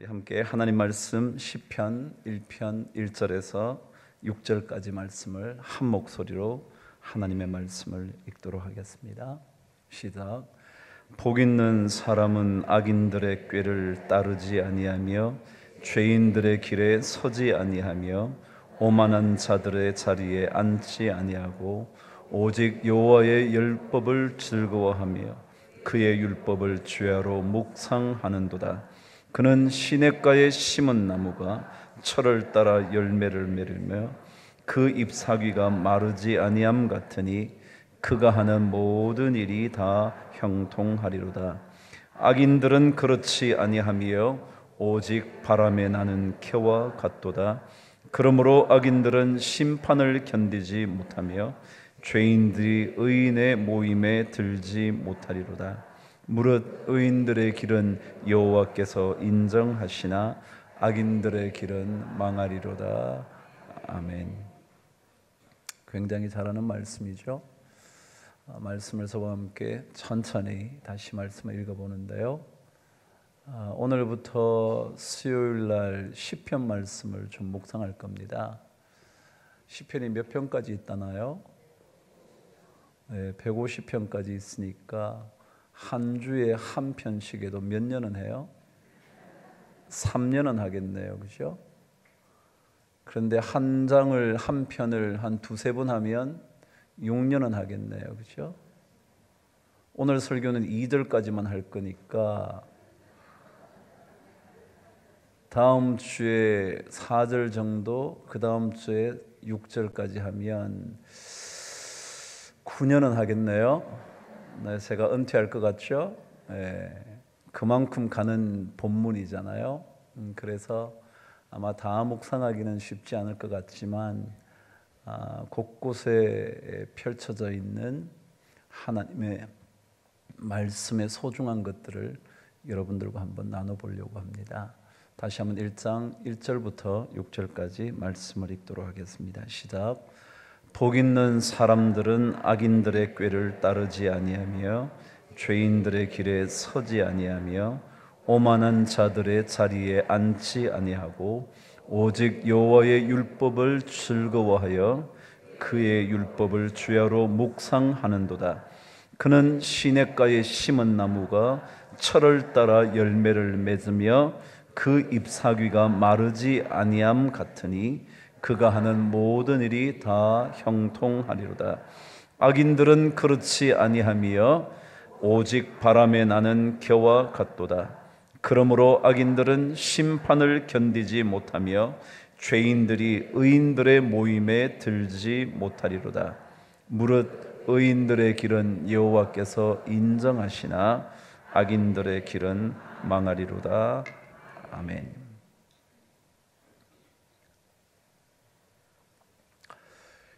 함께 하나님 말씀 시편 1편 1절에서 6절까지 말씀을 한 목소리로 하나님의 말씀을 읽도록 하겠습니다. 시작. 복 있는 사람은 악인들의 꾀를 따르지 아니하며 죄인들의 길에 서지 아니하며 오만한 자들의 자리에 앉지 아니하고 오직 여호와의 율법을 즐거워하며 그의 율법을 주야로 묵상하는도다. 그는 시냇가에 심은 나무가 철을 따라 열매를 맺으며 그 잎사귀가 마르지 아니함 같으니 그가 하는 모든 일이 다 형통하리로다. 악인들은 그렇지 아니하며 오직 바람에 나는 겨와 같도다. 그러므로 악인들은 심판을 견디지 못하며 죄인들이 의인의 모임에 들지 못하리로다. 무릇 의인들의 길은 여호와께서 인정하시나 악인들의 길은 망하리로다. 아멘. 굉장히 잘하는 말씀이죠. 말씀을 저와 함께 천천히 다시 말씀을 읽어보는데요. 오늘부터 수요일 날 시편 말씀을 좀 묵상할 겁니다. 시편이 몇 편까지 있다나요? 네, 150편까지 있으니까 한 주에 한 편씩에도 몇 년은 해요? 3년은 하겠네요. 그죠? 그런데 한 장을 한 편을 한 두세 번 하면 6년은 하겠네요. 그죠? 오늘 설교는 2절까지만 할 거니까 다음 주에 4절 정도, 그 다음 주에 6절까지 하면 9년은 하겠네요. 네, 제가 은퇴할 것 같죠? 네, 그만큼 가는 본문이잖아요. 그래서 아마 다 묵상하기는 쉽지 않을 것 같지만 곳곳에 펼쳐져 있는 하나님의 말씀의 소중한 것들을 여러분들과 한번 나눠보려고 합니다. 다시 한번 1장 1절부터 6절까지 말씀을 읽도록 하겠습니다. 시작. 복 있는 사람들은 악인들의 꾀를 따르지 아니하며 죄인들의 길에 서지 아니하며 오만한 자들의 자리에 앉지 아니하고 오직 여호와의 율법을 즐거워하여 그의 율법을 주야로 묵상하는도다. 그는 시냇가에 심은 나무가 철을 따라 열매를 맺으며 그 잎사귀가 마르지 아니함 같으니 그가 하는 모든 일이 다 형통하리로다. 악인들은 그렇지 아니하며 오직 바람에 나는 겨와 같도다. 그러므로 악인들은 심판을 견디지 못하며 죄인들이 의인들의 모임에 들지 못하리로다. 무릇 의인들의 길은 여호와께서 인정하시나 악인들의 길은 망하리로다. 아멘.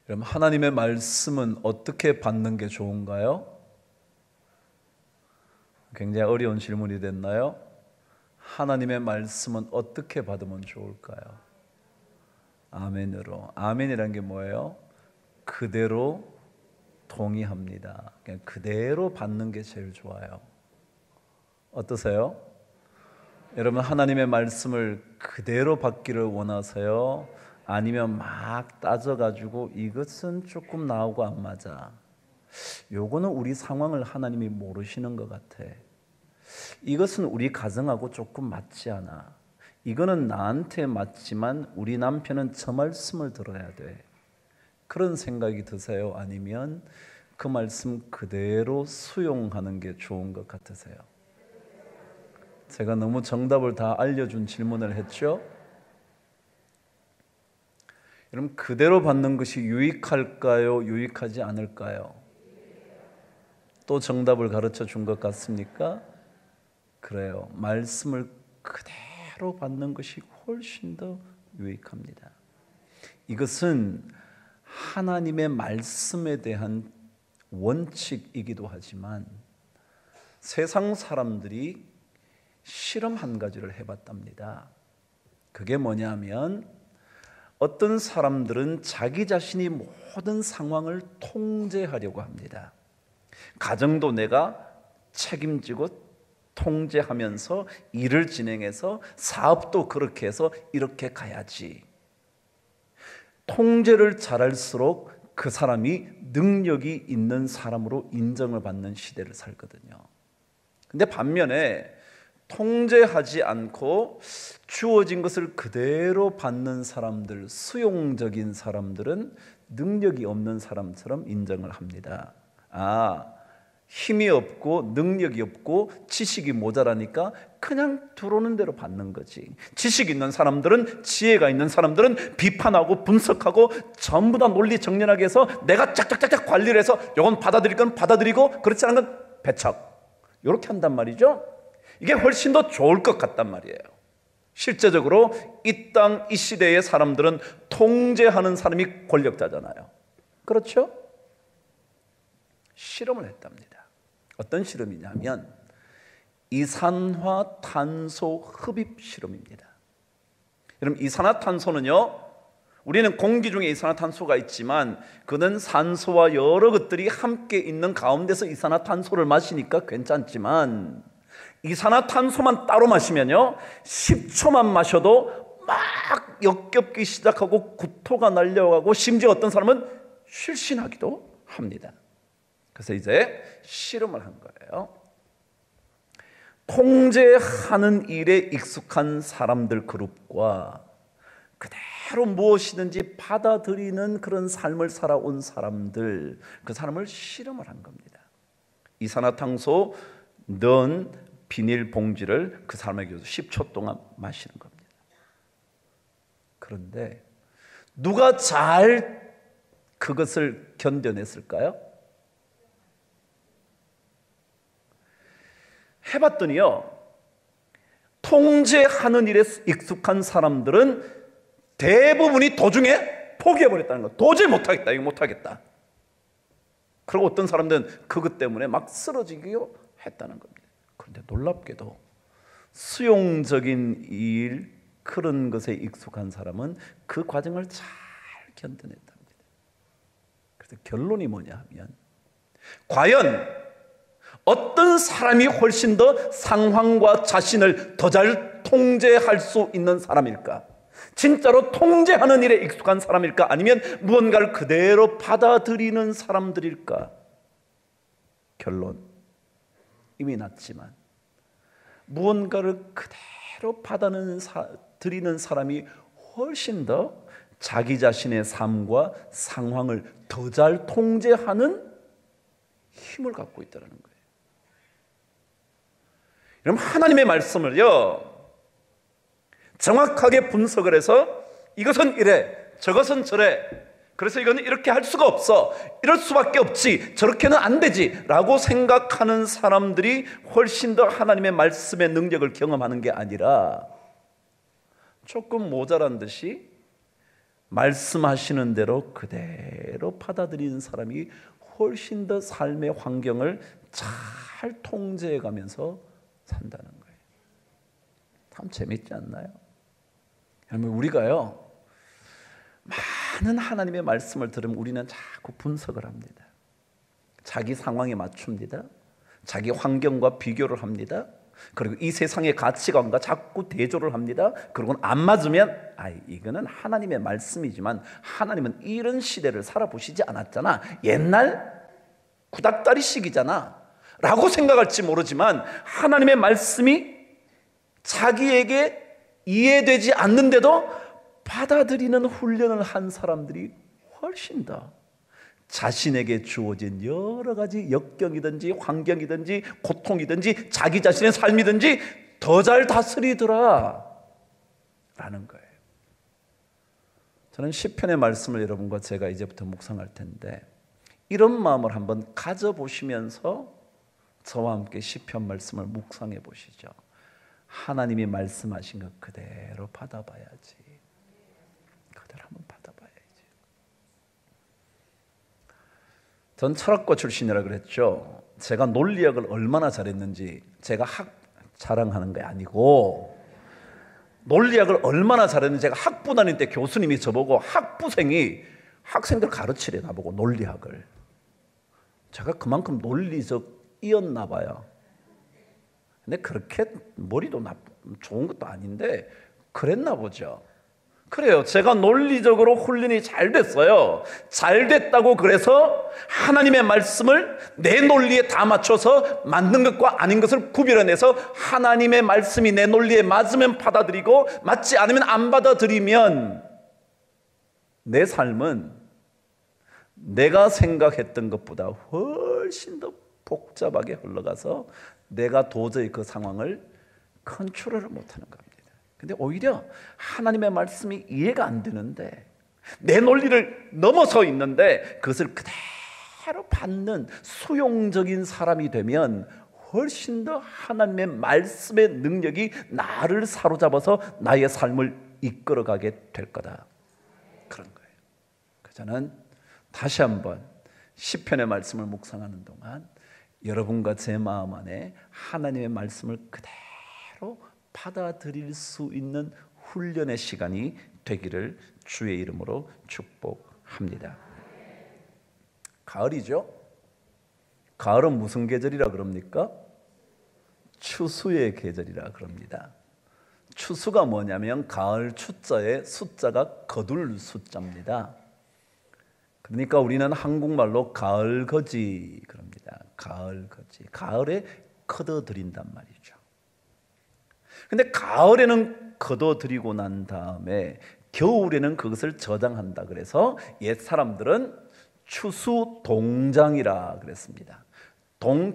그럼 하나님의 말씀은 어떻게 받는 게 좋은가요? 굉장히 어려운 질문이 됐나요? 하나님의 말씀은 어떻게 받으면 좋을까요? 아멘으로. 아멘이란 게 뭐예요? 그대로 동의합니다. 그냥 그대로 받는 게 제일 좋아요. 어떠세요? 여러분 하나님의 말씀을 그대로 받기를 원하세요? 아니면 막 따져가지고 이것은 조금 나하고 안 맞아. 요거는 우리 상황을 하나님이 모르시는 것 같아. 이것은 우리 가정하고 조금 맞지 않아. 이거는 나한테 맞지만 우리 남편은 저 말씀을 들어야 돼. 그런 생각이 드세요? 아니면 그 말씀 그대로 수용하는 게 좋은 것 같으세요? 제가 너무 정답을 다 알려준 질문을 했죠? 여러분 그대로 받는 것이 유익할까요? 유익하지 않을까요? 또 정답을 가르쳐 준 것 같습니까? 그래요. 말씀을 그대로 받는 것이 훨씬 더 유익합니다. 이것은 하나님의 말씀에 대한 원칙이기도 하지만 세상 사람들이 실험 한 가지를 해봤답니다. 그게 뭐냐면 어떤 사람들은 자기 자신이 모든 상황을 통제하려고 합니다. 가정도 내가 책임지고 통제하면서 일을 진행해서 사업도 그렇게 해서 이렇게 가야지. 통제를 잘할수록 그 사람이 능력이 있는 사람으로 인정을 받는 시대를 살거든요. 근데 반면에 통제하지 않고 주어진 것을 그대로 받는 사람들, 수용적인 사람들은 능력이 없는 사람처럼 인정을 합니다. 힘이 없고 능력이 없고 지식이 모자라니까 그냥 들어오는 대로 받는 거지. 지식 있는 사람들은, 지혜가 있는 사람들은 비판하고 분석하고 전부 다 논리 정연하게 해서 내가 짝짝짝짝 관리를 해서 이건 받아들일 건 받아들이고 그렇지 않은 건 배척, 이렇게 한단 말이죠. 이게 훨씬 더 좋을 것 같단 말이에요. 실제적으로 이 땅, 이 시대의 사람들은 통제하는 사람이 권력자잖아요. 그렇죠? 실험을 했답니다. 어떤 실험이냐면 이산화탄소 흡입 실험입니다. 여러분, 이산화탄소는요, 우리는 공기 중에 이산화탄소가 있지만 그는 산소와 여러 것들이 함께 있는 가운데서 이산화탄소를 마시니까 괜찮지만 이산화탄소만 따로 마시면요 10초만 마셔도 막 역겹기 시작하고 구토가 날려가고 심지어 어떤 사람은 실신하기도 합니다. 그래서 이제 실험을 한 거예요. 통제하는 일에 익숙한 사람들 그룹과 그대로 무엇이든지 받아들이는 그런 삶을 살아온 사람들, 그 사람을 실험을 한 겁니다. 이산화탄소 넣은 비닐봉지를 그 사람에게 줘서 10초 동안 마시는 겁니다. 그런데 누가 잘 그것을 견뎌냈을까요? 해봤더니요, 통제하는 일에 익숙한 사람들은 대부분이 도중에 포기해버렸다는 거. 도저히 못하겠다, 이거 못하겠다. 그리고 어떤 사람들은 그것 때문에 막 쓰러지기도 했다는 겁니다. 그런데 놀랍게도 수용적인 일, 그런 것에 익숙한 사람은 그 과정을 잘 견뎌냈답니다. 그래서 결론이 뭐냐 하면, 과연 어떤 사람이 훨씬 더 상황과 자신을 더 잘 통제할 수 있는 사람일까? 진짜로 통제하는 일에 익숙한 사람일까? 아니면 무언가를 그대로 받아들이는 사람들일까? 결론, 이미 났지만 무언가를 그대로 받아들이는 사람이 훨씬 더 자기 자신의 삶과 상황을 더 잘 통제하는 힘을 갖고 있다는 거예요. 여러분, 하나님의 말씀을요 정확하게 분석을 해서 이것은 이래, 저것은 저래, 그래서 이거는 이렇게 할 수가 없어, 이럴 수밖에 없지, 저렇게는 안 되지 라고 생각하는 사람들이 훨씬 더 하나님의 말씀의 능력을 경험하는 게 아니라 조금 모자란 듯이 말씀하시는 대로 그대로 받아들이는 사람이 훨씬 더 삶의 환경을 잘 통제해 가면서 산다는 거예요. 참 재밌지 않나요? 여러분, 우리가요 많은 하나님의 말씀을 들으면 우리는 자꾸 분석을 합니다. 자기 상황에 맞춥니다. 자기 환경과 비교를 합니다. 그리고 이 세상의 가치관과 자꾸 대조를 합니다. 그리고는 안 맞으면 이거는 하나님의 말씀이지만 하나님은 이런 시대를 살아보시지 않았잖아, 옛날 구닥다리식이잖아 라고 생각할지 모르지만, 하나님의 말씀이 자기에게 이해되지 않는데도 받아들이는 훈련을 한 사람들이 훨씬 더 자신에게 주어진 여러 가지 역경이든지 환경이든지 고통이든지 자기 자신의 삶이든지 더 잘 다스리더라 라는 거예요. 저는 시편의 말씀을 여러분과 제가 이제부터 묵상할 텐데, 이런 마음을 한번 가져보시면서 저와 함께 시편 말씀을 묵상해 보시죠. 하나님이 말씀하신 것 그대로 받아봐야지. 그대로 한번 받아봐야지. 전 철학과 출신이라 그랬죠. 제가 논리학을 얼마나 잘했는지 제가 학 자랑하는 게 아니고 논리학을 얼마나 잘했는지 제가 학부 다닐 때 교수님이 저보고 학부생이 학생들 가르치래 나보고 논리학을. 제가 그만큼 논리적이었나 봐요. 근데 그렇게 머리도 좋은 것도 아닌데 그랬나 보죠. 그래요. 제가 논리적으로 훈련이 잘 됐어요. 잘 됐다고 그래서 하나님의 말씀을 내 논리에 다 맞춰서 맞는 것과 아닌 것을 구별해내서 하나님의 말씀이 내 논리에 맞으면 받아들이고 맞지 않으면 안 받아들이면 내 삶은 내가 생각했던 것보다 훨씬 더 복잡하게 흘러가서 내가 도저히 그 상황을 컨트롤을 못하는 겁니다. 근데 오히려 하나님의 말씀이 이해가 안 되는데 내 논리를 넘어서 있는데 그것을 그대로 받는 수용적인 사람이 되면 훨씬 더 하나님의 말씀의 능력이 나를 사로잡아서 나의 삶을 이끌어가게 될 거다. 그런 거예요. 그래서 저는 다시 한번 시편의 말씀을 묵상하는 동안 여러분과 제 마음 안에 하나님의 말씀을 그대로 받아들일 수 있는 훈련의 시간이 되기를 주의 이름으로 축복합니다. 가을이죠? 가을은 무슨 계절이라 그럽니까? 추수의 계절이라 그럽니다. 추수가 뭐냐면 가을 추자에 숫자가 거둘 숫자입니다. 그러니까 우리는 한국말로 가을거지 그럽니다. 가을거지. 가을에 거둬들인단 말이죠. 근데 가을에는 거둬들이고 난 다음에 겨울에는 그것을 저장한다 그래서 옛 사람들은 추수동장이라 그랬습니다.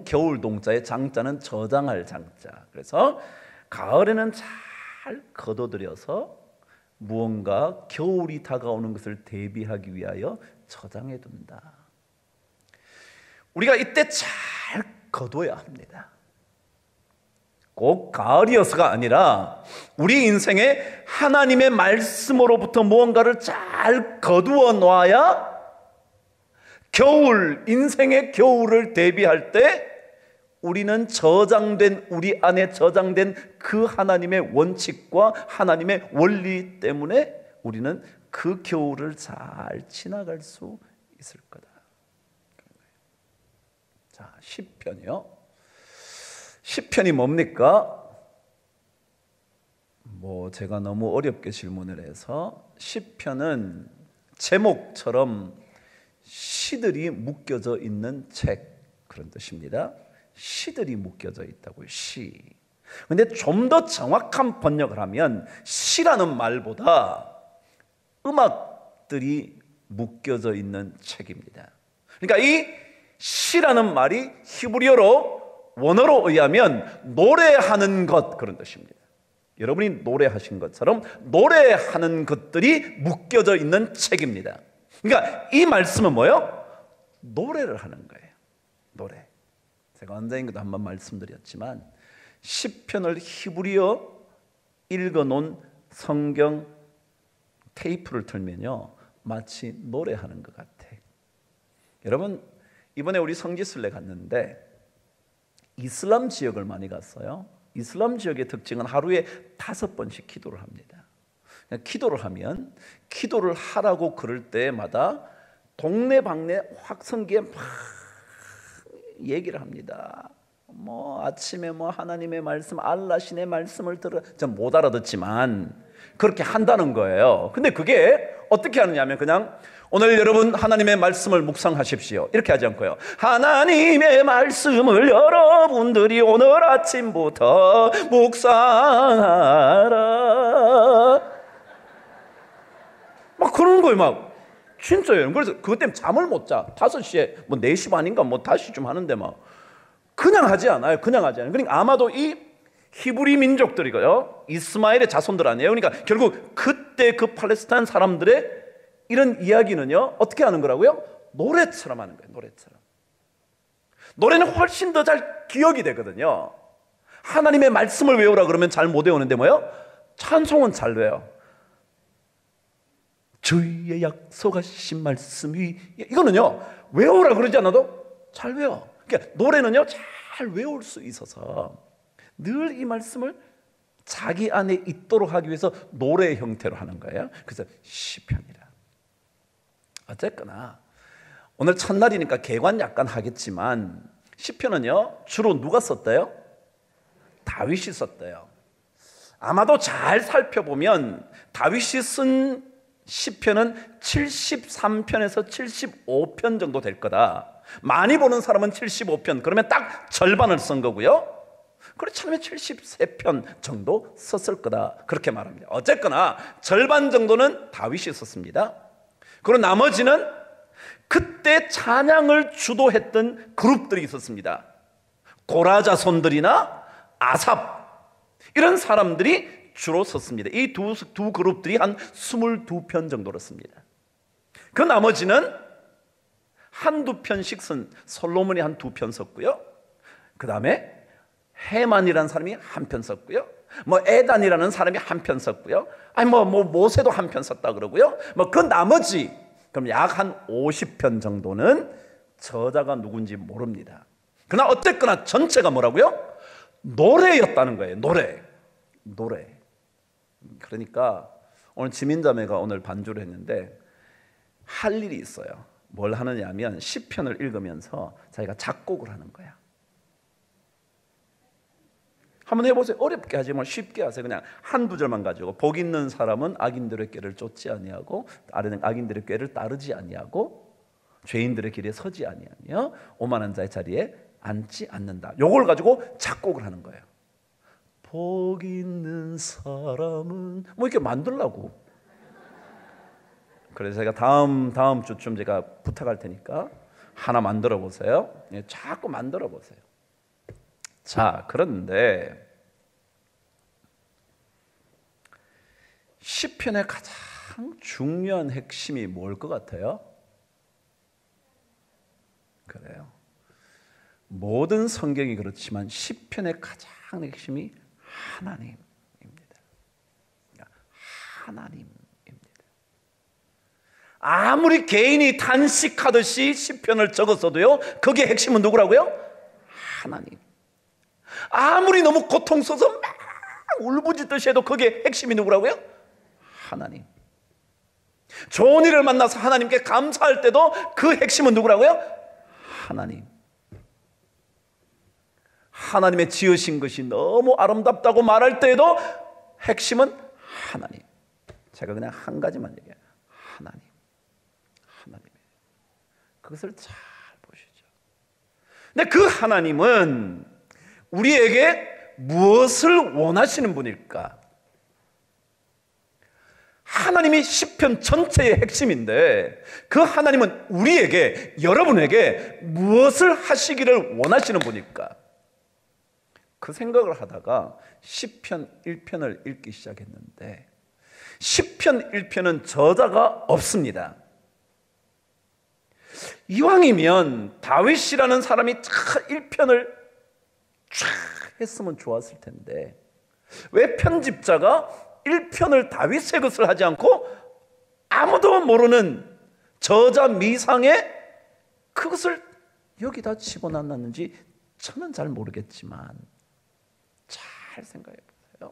겨울 동자의 장자는 저장할 장자. 그래서 가을에는 잘 거둬들여서 무언가 겨울이 다가오는 것을 대비하기 위하여 저장해 둔다. 우리가 이때 잘 거둬야 합니다. 꼭 가을이어서가 아니라 우리 인생에 하나님의 말씀으로부터 무언가를 잘 거두어 놔야 겨울, 인생의 겨울을 대비할 때 우리는 우리 안에 저장된 그 하나님의 원칙과 하나님의 원리 때문에 우리는 그 겨울을 잘 지나갈 수 있을 거다. 자, 시편이요. 시편이 뭡니까? 제가 너무 어렵게 질문을 해서 시편은 제목처럼 시들이 묶여져 있는 책 그런 뜻입니다. 시들이 묶여져 있다고요. 시. 근데 좀 더 정확한 번역을 하면 시라는 말보다 음악들이 묶여져 있는 책입니다. 그러니까 이 시라는 말이 히브리어로 원어로 의하면 노래하는 것 그런 뜻입니다. 여러분이 노래하신 것처럼 노래하는 것들이 묶여져 있는 책입니다. 그러니까 이 말씀은 뭐예요? 노래를 하는 거예요. 노래. 제가 언젠가도 한번 말씀드렸지만 시편을 히브리어 읽어놓은 성경 테이프를 틀면요 마치 노래하는 것 같아. 여러분 이번에 우리 성지순례 갔는데 이슬람 지역을 많이 갔어요. 이슬람 지역의 특징은 하루에 5번씩 기도를 합니다. 기도를 하면 기도를 하라고 그럴 때마다 동네방네 확성기에 막 얘기를 합니다. 아침에 하나님의 말씀, 알라신의 말씀을 들어. 전 못 알아듣지만 그렇게 한다는 거예요. 근데 그게 어떻게 하느냐면 그냥 오늘 여러분 하나님의 말씀을 묵상하십시오 이렇게 하지 않고요. 하나님의 말씀을 여러분들이 오늘 아침부터 묵상하라. 막 그러는 거예요. 진짜예요. 그래서 그것 때문에 잠을 못 자. 5시에 4시 반인가 5시쯤 하는데 그냥 하지 않아요. 그러니까 아마도 이 히브리 민족들이고요 이스마엘의 자손들 아니에요. 그러니까 결국 그때 그 팔레스타인 사람들의 이런 이야기는요 어떻게 하는 거라고요? 노래처럼 하는 거예요. 노래처럼. 노래는 훨씬 더 잘 기억이 되거든요. 하나님의 말씀을 외우라 그러면 잘 못 외우는데 뭐예요? 찬송은 잘 외워요. 주의 약속하신 말씀이 이거는요 외우라 그러지 않아도 잘 외워. 그러니까 노래는요 잘 외울 수 있어서 늘 이 말씀을 자기 안에 있도록 하기 위해서 노래 형태로 하는 거예요. 그래서 시편이라. 어쨌거나 오늘 첫날이니까 개관 약간 하겠지만 시편은요 주로 누가 썼대요? 다윗이 썼대요. 아마도 잘 살펴보면 다윗이 쓴 시편은 73편에서 75편 정도 될 거다. 많이 보는 사람은 75편, 그러면 딱 절반을 쓴 거고요. 그렇지 않으면 73편 정도 썼을 거다, 그렇게 말합니다. 어쨌거나 절반 정도는 다윗이 썼습니다. 그리고 나머지는 그때 찬양을 주도했던 그룹들이 있었습니다. 고라 자손들이나 아삽, 이런 사람들이 주로 썼습니다. 이 두 그룹들이 한 22편 정도로 씁니다. 그 나머지는 한두 편씩 쓴 솔로몬이 한 2편 썼고요. 그 다음에 헤만이라는 사람이 한 편 썼고요. 에단이라는 사람이 한 편 썼고요. 모세도 한 편 썼다 그러고요. 그 나머지 그럼 약 한 50편 정도는 저자가 누군지 모릅니다. 그러나 어쨌거나 전체가 뭐라고요? 노래였다는 거예요. 노래. 그러니까 오늘 지민자매가 오늘 반주를 했는데 할 일이 있어요. 뭘 하느냐 하면 시편을 읽으면서 자기가 작곡을 하는 거야. 한번 해보세요. 어렵게 하지 말고 쉽게 하세요. 그냥 한두 절만 가지고 복 있는 사람은 악인들의 꾀를 쫓지 아니하고 악인들의 꾀를 따르지 아니하고 죄인들의 길에 서지 아니하며 오만한 자의 자리에 앉지 않는다. 요걸 가지고 작곡을 하는 거예요. 복 있는 사람은 이렇게 만들라고. 그래서 제가 다음 주쯤 제가 부탁할 테니까 하나 만들어 보세요. 자꾸 만들어 보세요. 자, 그런데 시편의 가장 중요한 핵심이 뭘 것 같아요? 그래요. 모든 성경이 그렇지만 시편의 가장 핵심이 하나님입니다. 하나님입니다. 아무리 개인이 단식하듯이 시편을 적었어도요, 거기에 핵심은 누구라고요? 하나님. 아무리 너무 고통스러워서 막 울부짖듯이 해도 거기에 핵심이 누구라고요? 하나님. 좋은 일을 만나서 하나님께 감사할 때도 그 핵심은 누구라고요? 하나님. 하나님의 지으신 것이 너무 아름답다고 말할 때에도 핵심은 하나님. 제가 그냥 한 가지만 얘기해요. 하나님. 그것을 잘 보시죠. 근데 그 하나님은 우리에게 무엇을 원하시는 분일까? 하나님이 시편 전체의 핵심인데 그 하나님은 우리에게, 여러분에게 무엇을 하시기를 원하시는 분일까? 그 생각을 하다가 시편 1편을 읽기 시작했는데 시편 1편은 저자가 없습니다. 이왕이면 다윗이라는 사람이 1편을 쫙 했으면 좋았을 텐데 왜 편집자가 1편을 다윗의 것을 하지 않고 아무도 모르는 저자 미상의 그것을 여기다 집어넣었는지 저는 잘 모르겠지만 잘 생각해 보세요.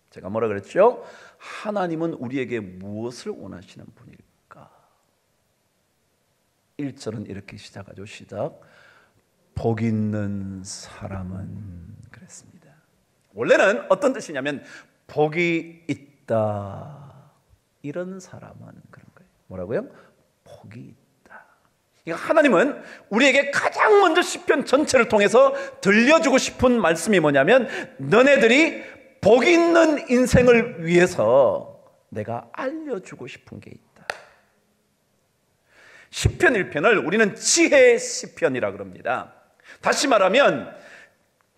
제가 뭐라 그랬죠? 하나님은 우리에게 무엇을 원하시는 분일까? 1절은 이렇게 시작하죠. 시작. 복 있는 사람은 그랬습니다. 원래는 어떤 뜻이냐면 복이 있다, 이런 사람은 그런 거예요. 뭐라고요? 복이 있다. 그러니까 하나님은 우리에게 가장 먼저 시편 전체를 통해서 들려주고 싶은 말씀이 뭐냐면 너네들이 복 있는 인생을 위해서 내가 알려주고 싶은 게 있다. 시편 1편을 우리는 지혜의 시편이라 그럽니다. 다시 말하면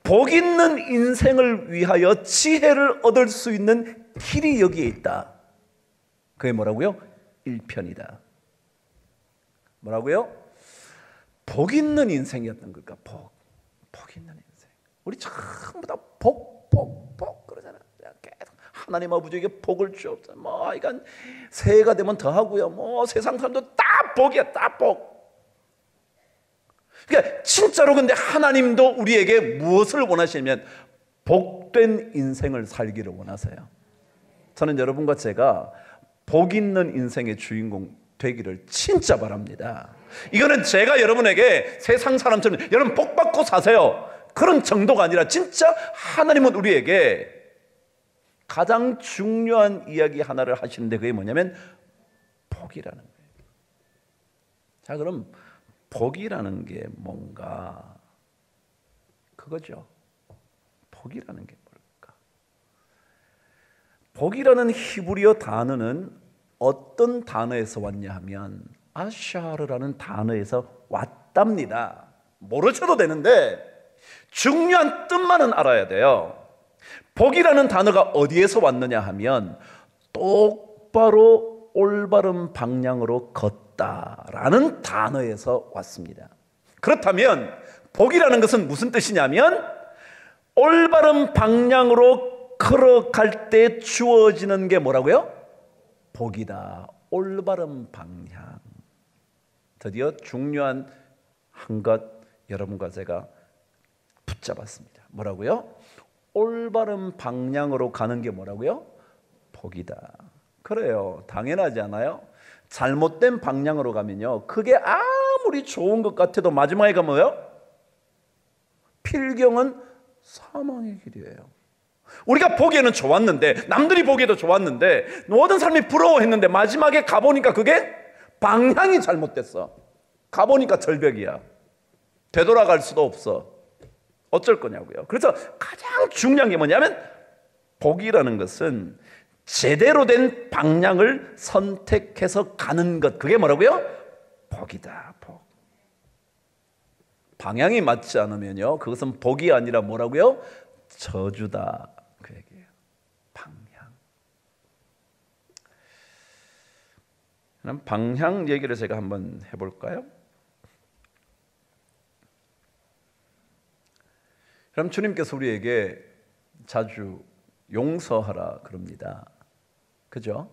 복 있는 인생을 위하여 지혜를 얻을 수 있는 길이 여기에 있다. 그게 뭐라고요? 1편이다. 뭐라고요? 복 있는 인생이었던 걸까? 복 있는 인생. 우리 전부 다 복 그러잖아. 계속 하나님 아버지에게 복을 주옵소서. 이건 새해가 되면 더 하고요. 세상 사람도 다 복이야, 다 복. 그러니까 진짜로 근데 하나님도 우리에게 무엇을 원하시냐면 복된 인생을 살기를 원하세요? 저는 여러분과 제가 복 있는 인생의 주인공 되기를 진짜 바랍니다. 이거는 제가 여러분에게 세상 사람처럼 여러분 복 받고 사세요 그런 정도가 아니라 진짜 하나님은 우리에게 가장 중요한 이야기 하나를 하시는데 그게 뭐냐면 복이라는 거예요. 자, 그럼 복이라는 게 뭔가? 그거죠. 복이라는 게 뭘까? 복이라는 히브리어 단어는 어떤 단어에서 왔냐 하면 아샤르라는 단어에서 왔답니다. 모르셔도 되는데 중요한 뜻만은 알아야 돼요. 복이라는 단어가 어디에서 왔느냐 하면 똑바로 올바른 방향으로 걷다라는 단어에서 왔습니다. 그렇다면 복이라는 것은 무슨 뜻이냐면 올바른 방향으로 걸어갈 때 주어지는 게 뭐라고요? 복이다. 올바른 방향. 드디어 중요한 한 것 여러분과 제가 붙잡았습니다. 뭐라고요? 올바른 방향으로 가는 게 뭐라고요? 복이다. 그래요. 당연하지 않아요? 잘못된 방향으로 가면요, 그게 아무리 좋은 것 같아도 마지막에 가면 뭐예요? 필경은 사망의 길이에요. 우리가 보기에는 좋았는데, 남들이 보기에도 좋았는데, 모든 사람이 부러워했는데 마지막에 가보니까 그게 방향이 잘못됐어. 가보니까 절벽이야. 되돌아갈 수도 없어. 어쩔 거냐고요. 그래서 가장 중요한 게 뭐냐면 복이라는 것은 제대로 된 방향을 선택해서 가는 것. 그게 뭐라고요? 복이다. 복. 방향이 맞지 않으면요, 그것은 복이 아니라 뭐라고요? 저주다. 그 얘기예요. 방향. 그럼 방향 얘기를 제가 한번 해볼까요? 그럼 주님께서 우리에게 자주 용서하라 그럽니다. 그죠?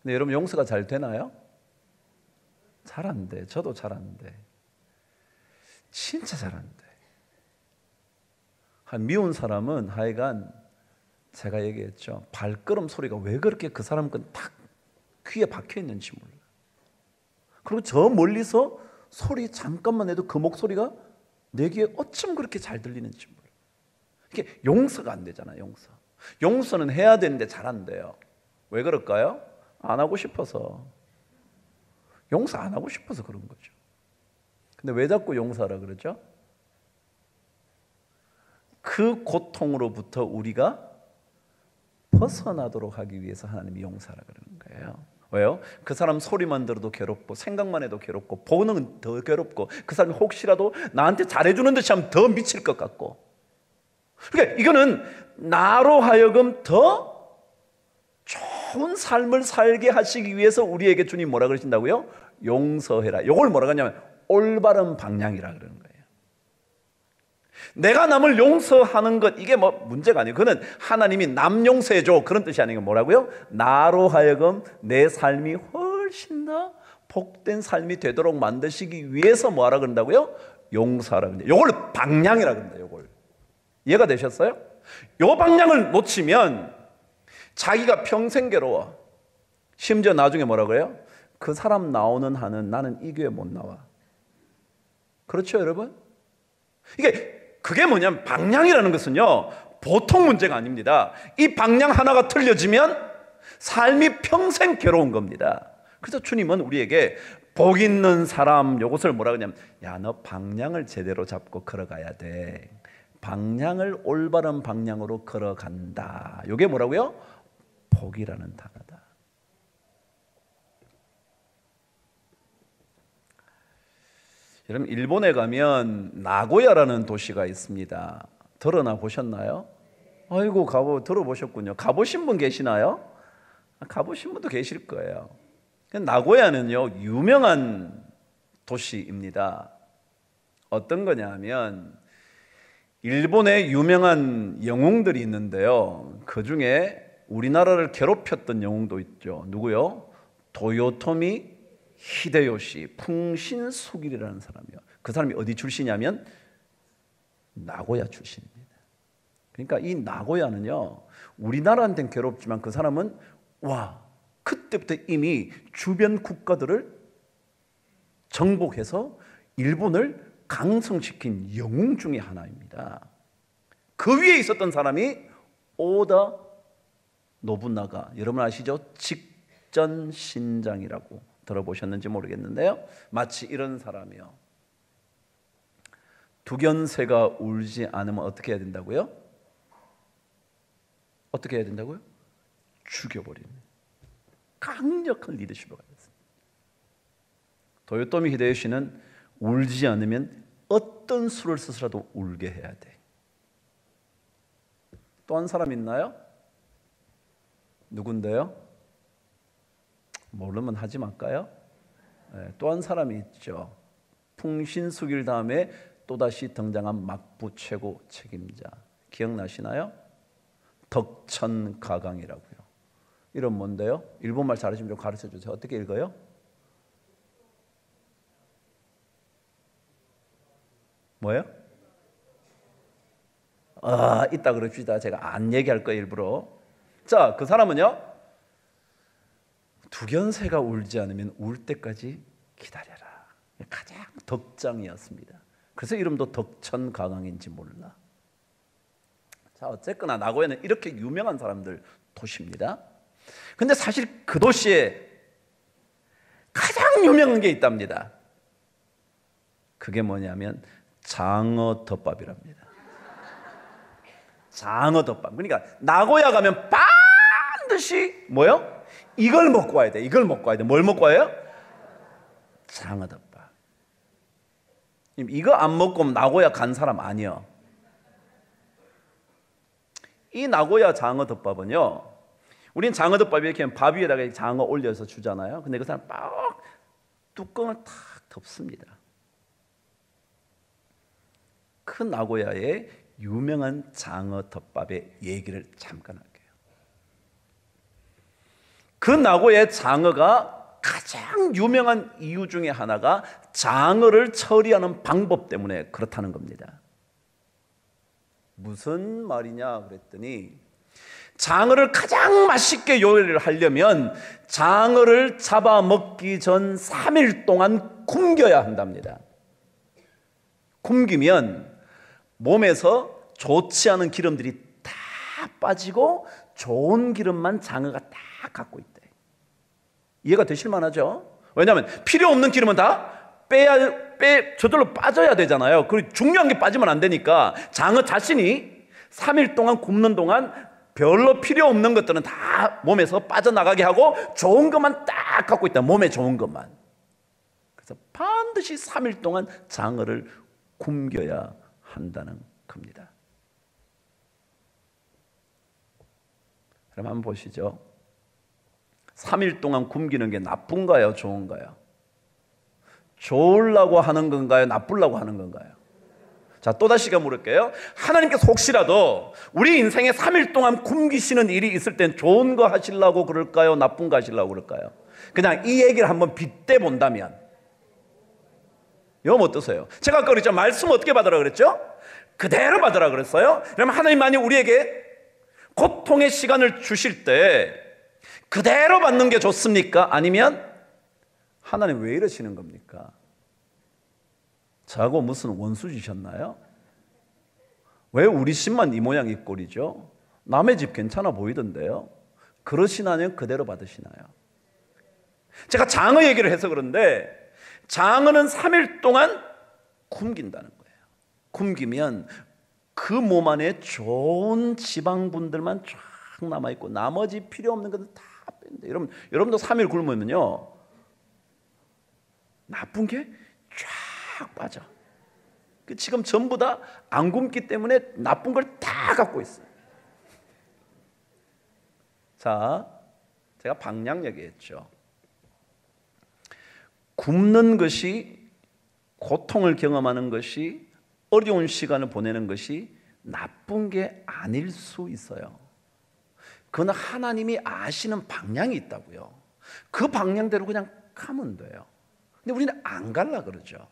근데 여러분 용서가 잘 되나요? 잘 안 돼. 저도 잘 안 돼. 진짜 잘 안 돼. 한 미운 사람은 하여간 제가 얘기했죠. 발걸음 소리가 왜 그렇게 그 사람 건 딱 귀에 박혀 있는지 몰라. 그리고 저 멀리서 소리 잠깐만 해도 그 목소리가 내 귀에 어쩜 그렇게 잘 들리는지 몰라. 이게 용서가 안 되잖아요. 용서는 해야 되는데 잘 안 돼요. 왜 그럴까요? 안 하고 싶어서. 용서 안 하고 싶어서 그런 거죠. 근데 왜 자꾸 용서하라 그러죠? 그 고통으로부터 우리가 벗어나도록 하기 위해서 하나님이 용서하라 그러는 거예요. 왜요? 그 사람 소리만 들어도 괴롭고 생각만 해도 괴롭고 보는 더 괴롭고 그 사람이 혹시라도 나한테 잘해주는 듯이 하면 더 미칠 것 같고, 그러니까 이거는 나로 하여금 더 좋은 삶을 살게 하시기 위해서 우리에게 주님 뭐라 그러신다고요? 용서해라. 이걸 뭐라 하냐면 올바른 방향이라 그러는 거예요. 내가 남을 용서하는 것, 이게 뭐 문제가 아니에요. 그거는 하나님이 남 용서해줘 그런 뜻이 아니고 뭐라고요? 나로 하여금 내 삶이 훨씬 더 복된 삶이 되도록 만드시기 위해서 뭐하라 그런다고요? 용서하라 그런다. 이걸 방향이라 그런다. 이걸 이해가 되셨어요? 이 방향을 놓치면 자기가 평생 괴로워. 심지어 나중에 뭐라 그래요? 그 사람 나오는 한은 나는 이 교회 못 나와. 그렇죠, 여러분? 그게 뭐냐면 방향이라는 것은요, 보통 문제가 아닙니다. 이 방향 하나가 틀려지면 삶이 평생 괴로운 겁니다. 그래서 주님은 우리에게 복 있는 사람, 이것을 뭐라 그러냐면, 야, 너 방향을 제대로 잡고 걸어가야 돼. 방향을 올바른 방향으로 걸어간다. 이게 뭐라고요? 복이라는 단어다. 여러분, 일본에 가면 나고야라는 도시가 있습니다. 들어나 보셨나요? 아이고, 들어보셨군요. 가보신 분 계시나요? 가보신 분도 계실 거예요. 나고야는요, 유명한 도시입니다. 어떤 거냐 하면 일본에 유명한 영웅들이 있는데요, 그 중에 우리나라를 괴롭혔던 영웅도 있죠. 누구요? 도요토미 히데요시 풍신수길이라는 사람이요. 그 사람이 어디 출신이냐면 나고야 출신입니다. 그러니까 이 나고야는요, 우리나라한테는 괴롭지만 그 사람은 와, 그때부터 이미 주변 국가들을 정복해서 일본을 강성시킨 영웅 중에 하나입니다. 그 위에 있었던 사람이 오다 노부나가, 여러분 아시죠? 직전신장이라고 들어보셨는지 모르겠는데요, 마치 이런 사람이요, 두견새가 울지 않으면 어떻게 해야 된다고요? 어떻게 해야 된다고요? 죽여버리는 강력한 리더십을 가졌습니다. 도요토미 히데요시는 울지 않으면 어떤 수를 써서라도 울게 해야 돼. 또 한 사람 있나요? 누군데요? 모르면 하지 말까요? 네, 또 한 사람이 있죠. 풍신수길 다음에 또다시 등장한 막부 최고 책임자, 기억나시나요? 덕천가강이라고요. 이런 뭔데요? 일본말 잘하시면 좀 가르쳐 주세요. 어떻게 읽어요? 뭐예요? 이따 그럽시다. 제가 안 얘기할 거예요, 일부러. 자, 그 사람은요, 두견새가 울지 않으면 울 때까지 기다려라. 가장 덕장이었습니다. 그래서 이름도 덕천가강인지 몰라. 자, 어쨌거나 나고야는 이렇게 유명한 사람들 도시입니다. 근데 사실 그 도시에 가장 유명한 게 있답니다. 그게 뭐냐면 장어덮밥이랍니다. 장어덮밥. 그러니까 나고야 가면 반드시 뭐요? 이걸 먹고 와야 돼. 이걸 먹고 와야 돼. 뭘 먹고 와요? 장어덮밥. 이거 안 먹고 나고야 간 사람 아니요. 이 나고야 장어덮밥은요, 우린 장어덮밥 이렇게 밥 위에다가 장어 올려서 주잖아요. 근데 그 사람 빡 뚜껑을 탁 덮습니다. 그 나고야의 유명한 장어덮밥의 얘기를 잠깐 할게요. 그 나고야의 장어가 가장 유명한 이유 중에 하나가 장어를 처리하는 방법 때문에 그렇다는 겁니다. 무슨 말이냐 그랬더니, 장어를 가장 맛있게 요리를 하려면 장어를 잡아먹기 전 3일 동안 굶겨야 한답니다. 굶기면 몸에서 좋지 않은 기름들이 다 빠지고 좋은 기름만 장어가 다 갖고 있대. 이해가 되실 만하죠? 왜냐하면 필요 없는 기름은 다 저절로 빠져야 되잖아요. 그리고 중요한 게 빠지면 안 되니까 장어 자신이 3일 동안 굽는 동안 별로 필요 없는 것들은 다 몸에서 빠져나가게 하고 좋은 것만 딱 갖고 있다. 몸에 좋은 것만. 그래서 반드시 3일 동안 장어를 굶겨야 한다는 겁니다. 그럼 한번 보시죠. 3일 동안 굶기는 게 나쁜가요? 좋은가요? 좋으려고 하는 건가요? 나쁘려고 하는 건가요? 자, 또다시 물을게요. 하나님께서 혹시라도 우리 인생에 3일 동안 굶기시는 일이 있을 땐 좋은 거 하시려고 그럴까요? 나쁜 거 하시려고 그럴까요? 그냥 이 얘기를 한번 빗대 본다면, 이건 어떠세요? 제가 아까 그랬죠. 말씀 어떻게 받으라 그랬죠? 그대로 받으라 그랬어요. 그러면 하나님만이 우리에게 고통의 시간을 주실 때 그대로 받는 게 좋습니까? 아니면 하나님 왜 이러시는 겁니까? 저하고 무슨 원수 지셨나요? 왜 우리 집만 이 모양 이 꼴이죠? 남의 집 괜찮아 보이던데요. 그러시나요? 그대로 받으시나요? 제가 장어 얘기를 해서 그런데, 장어는 3일 동안 굶긴다는 거예요. 굶기면 그 몸 안에 좋은 지방분들만 쫙 남아있고 나머지 필요 없는 것들 다 뺀대. 여러분도 3일 굶으면요, 나쁜 게 쫙 빠져. 지금 전부 다 안 굶기 때문에 나쁜 걸 다 갖고 있어요. 자, 제가 방향 얘기했죠. 굶는 것이, 고통을 경험하는 것이, 어려운 시간을 보내는 것이 나쁜 게 아닐 수 있어요. 그건 하나님이 아시는 방향이 있다고요. 그 방향대로 그냥 가면 돼요. 근데 우리는 안 갈라 그러죠.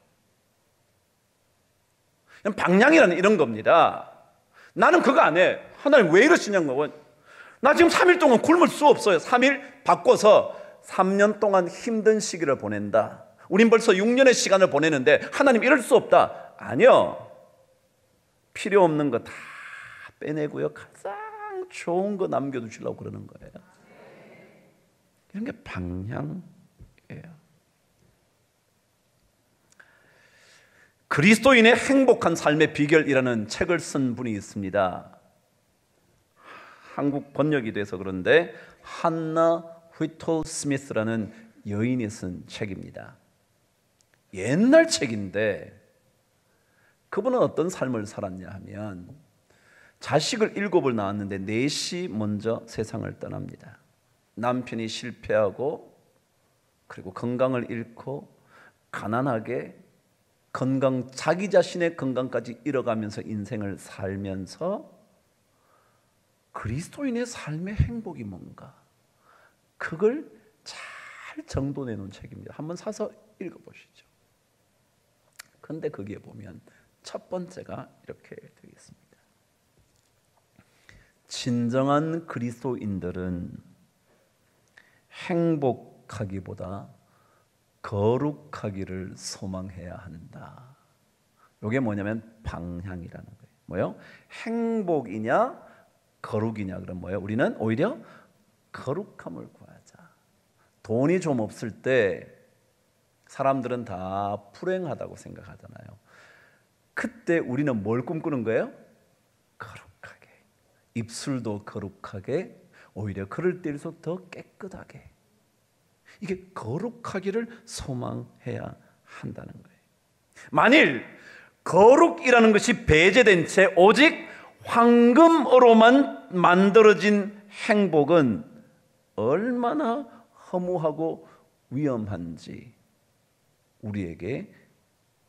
방향이라는 이런 겁니다. 나는 그거 안 해. 하나님 왜 이러시냐고. 나 지금 3일 동안 굶을 수 없어요. 3일 바꿔서 3년 동안 힘든 시기를 보낸다. 우린 벌써 6년의 시간을 보내는데 하나님 이럴 수 없다. 아니요. 필요 없는 거 다 빼내고요. 가장 좋은 거 남겨두시려고 그러는 거예요. 이런 게 방향이에요. 그리스도인의 행복한 삶의 비결이라는 책을 쓴 분이 있습니다. 한국 번역이 돼서 그런데 한나 휘톨 스미스라는 여인이 쓴 책입니다. 옛날 책인데 그분은 어떤 삶을 살았냐 하면 자식을 7을 낳았는데 4이 먼저 세상을 떠납니다. 남편이 실패하고 그리고 건강을 잃고 가난하게 자기 자신의 건강까지 잃어가면서 인생을 살면서 그리스도인의 삶의 행복이 뭔가 그걸 잘 정돈해 놓은 책입니다. 한번 사서 읽어보시죠. 그런데 거기에 보면 첫 번째가 이렇게 되겠습니다. 진정한 그리스도인들은 행복하기보다 거룩하기를 소망해야 한다. 이게 뭐냐면 방향이라는 거예요. 뭐요? 행복이냐 거룩이냐. 그럼 뭐예요? 우리는 오히려 거룩함을 구하자. 돈이 좀 없을 때 사람들은 다 불행하다고 생각하잖아요. 그때 우리는 뭘 꿈꾸는 거예요? 거룩하게. 입술도 거룩하게, 오히려 그럴 때일수록 더 깨끗하게. 이게 거룩하기를 소망해야 한다는 거예요. 만일 거룩이라는 것이 배제된 채 오직 황금으로만 만들어진 행복은 얼마나 허무하고 위험한지 우리에게